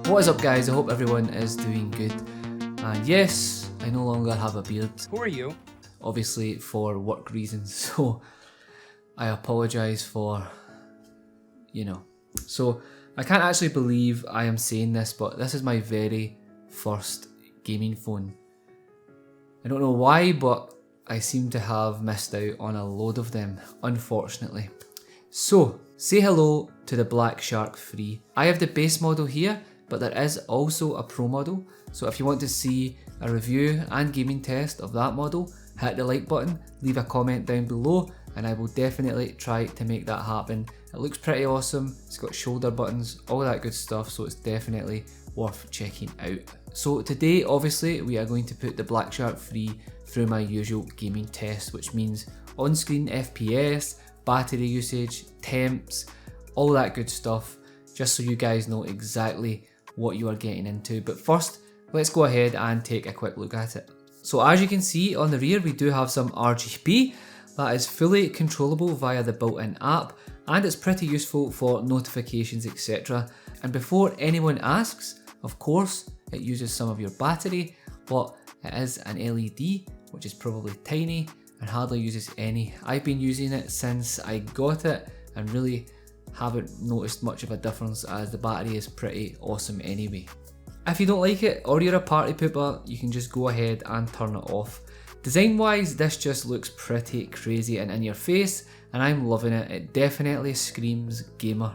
What is up guys, I hope everyone is doing good. And yes, I no longer have a beard. Who are you? Obviously for work reasons, so I apologise for, So I can't actually believe I am saying this, but this is my very first gaming phone. I don't know why, but I seem to have missed out on a load of them, unfortunately. So, say hello to the Black Shark 3. I have the base model here, but there is also a Pro model, so if you want to see a review and gaming test of that model, hit the like button, leave a comment down below, and I will definitely try to make that happen. It looks pretty awesome, it's got shoulder buttons, all that good stuff, so it's definitely worth checking out. So today, obviously, we are going to put the Black Shark 3 through my usual gaming test, which means on-screen FPS, battery usage, temps, all that good stuff, just so you guys know exactly what you are getting into. But first, let's go ahead and take a quick look at it. So as you can see on the rear, we do have some RGB that is fully controllable via the built-in app, and it's pretty useful for notifications, etc. And before anyone asks, of course, it uses some of your battery, but it is an LED, which is probably tiny and hardly uses any. I've been using it since I got it and really haven't noticed much of a difference, as the battery is pretty awesome anyway. If you don't like it or you're a party pooper, you can just go ahead and turn it off. Design wise, this just looks pretty crazy and in your face, and I'm loving it. It definitely screams gamer.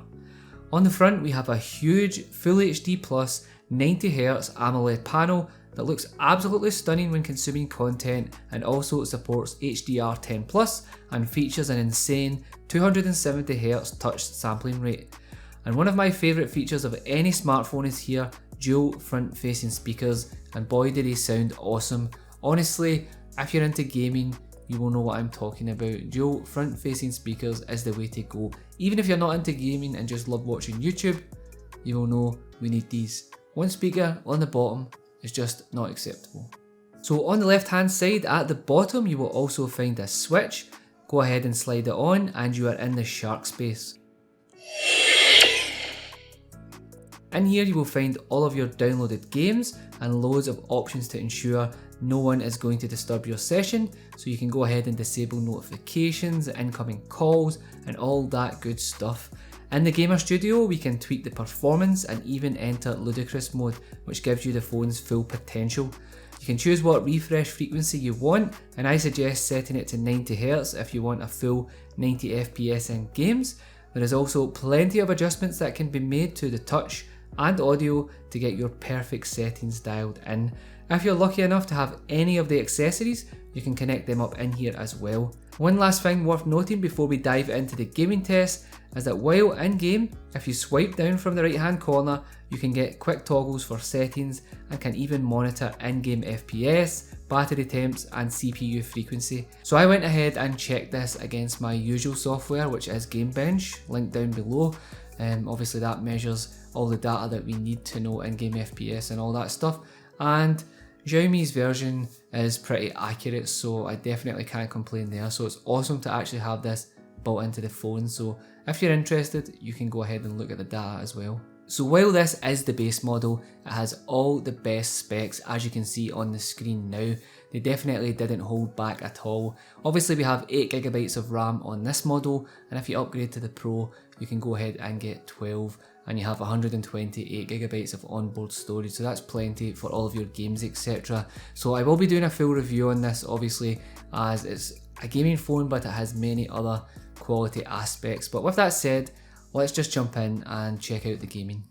On the front we have a huge Full HD Plus 90Hz AMOLED panel that looks absolutely stunning when consuming content, and also supports HDR10+ and features an insane 270Hz touch sampling rate. And one of my favourite features of any smartphone is here, dual front facing speakers, and boy do they sound awesome. Honestly, if you're into gaming, you will know what I'm talking about. Dual front facing speakers is the way to go. Even if you're not into gaming and just love watching YouTube, you will know we need these. One speaker on the bottom is just not acceptable. So on the left hand side at the bottom, you will also find a switch. Go ahead and slide it on and you are in the shark space. In here you will find all of your downloaded games and loads of options to ensure no one is going to disturb your session, so you can go ahead and disable notifications, incoming calls, and all that good stuff. In the Gamer Studio we can tweak the performance and even enter ludicrous mode, which gives you the phone's full potential. You can choose what refresh frequency you want, and I suggest setting it to 90Hz if you want a full 90 FPS in games. There is also plenty of adjustments that can be made to the touch and audio to get your perfect settings dialed in. If you're lucky enough to have any of the accessories, you can connect them up in here as well. One last thing worth noting before we dive into the gaming test is that while in game, if you swipe down from the right hand corner, you can get quick toggles for settings and can even monitor in-game FPS, battery temps and CPU frequency. So I went ahead and checked this against my usual software, which is Gamebench, linked down below. Obviously that measures all the data that we need to know in-game FPS and all that stuff, and Xiaomi's version is pretty accurate, so I definitely can't complain there. So it's awesome to actually have this built into the phone, so if you're interested you can go ahead and look at the data as well. So while this is the base model, it has all the best specs as you can see on the screen now. They definitely didn't hold back at all. Obviously we have 8GB of RAM on this model, and if you upgrade to the Pro you can go ahead and get 12, and you have 128GB of onboard storage, so that's plenty for all of your games, etc. So I will be doing a full review on this, obviously, as it's a gaming phone but it has many other quality aspects. But with that said, let's just jump in and check out the gaming.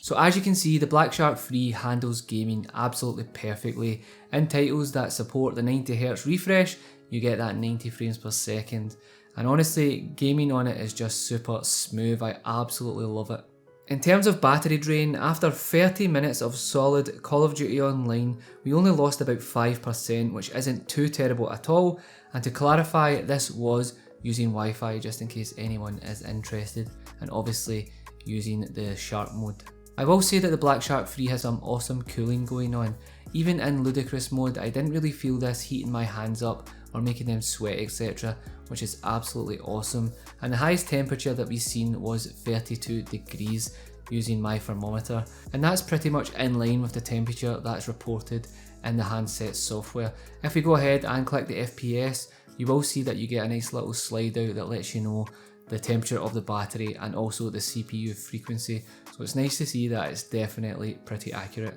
So as you can see, the Black Shark 3 handles gaming absolutely perfectly. In titles that support the 90Hz refresh, you get that 90 frames per second. And honestly, gaming on it is just super smooth. I absolutely love it. In terms of battery drain, after 30 minutes of solid Call of Duty Online, we only lost about 5%, which isn't too terrible at all. And to clarify, this was using Wi-Fi, just in case anyone is interested, and obviously using the Shark mode. I will say that the Black Shark 3 has some awesome cooling going on. Even in ludicrous mode, I didn't really feel this heating my hands up or making them sweat, etc., which is absolutely awesome. And the highest temperature that we've seen was 32 degrees using my thermometer, and that's pretty much in line with the temperature that's reported in the handset software. If we go ahead and click the FPS, you will see that you get a nice little slide out that lets you know the temperature of the battery and also the CPU frequency. So it's nice to see that it's definitely pretty accurate.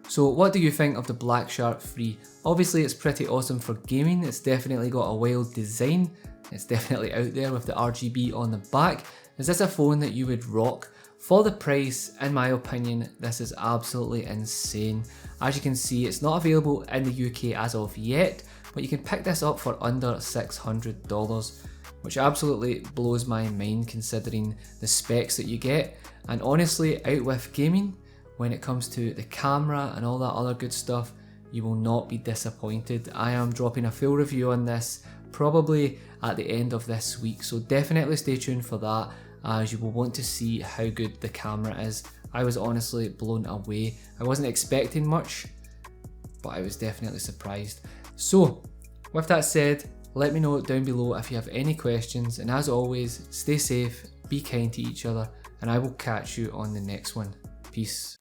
So what do you think of the Black Shark 3? Obviously it's pretty awesome for gaming. It's definitely got a wild design. It's definitely out there with the RGB on the back. Is this a phone that you would rock? For the price, in my opinion, this is absolutely insane. As you can see, it's not available in the UK as of yet, but you can pick this up for under $600, which absolutely blows my mind considering the specs that you get. And honestly, out with gaming, when it comes to the camera and all that other good stuff, you will not be disappointed. I am dropping a full review on this probably at the end of this week, so definitely stay tuned for that, as you will want to see how good the camera is. I was honestly blown away. I wasn't expecting much, but I was definitely surprised. So with that said, let me know down below if you have any questions, and as always, stay safe, be kind to each other, and I will catch you on the next one. Peace.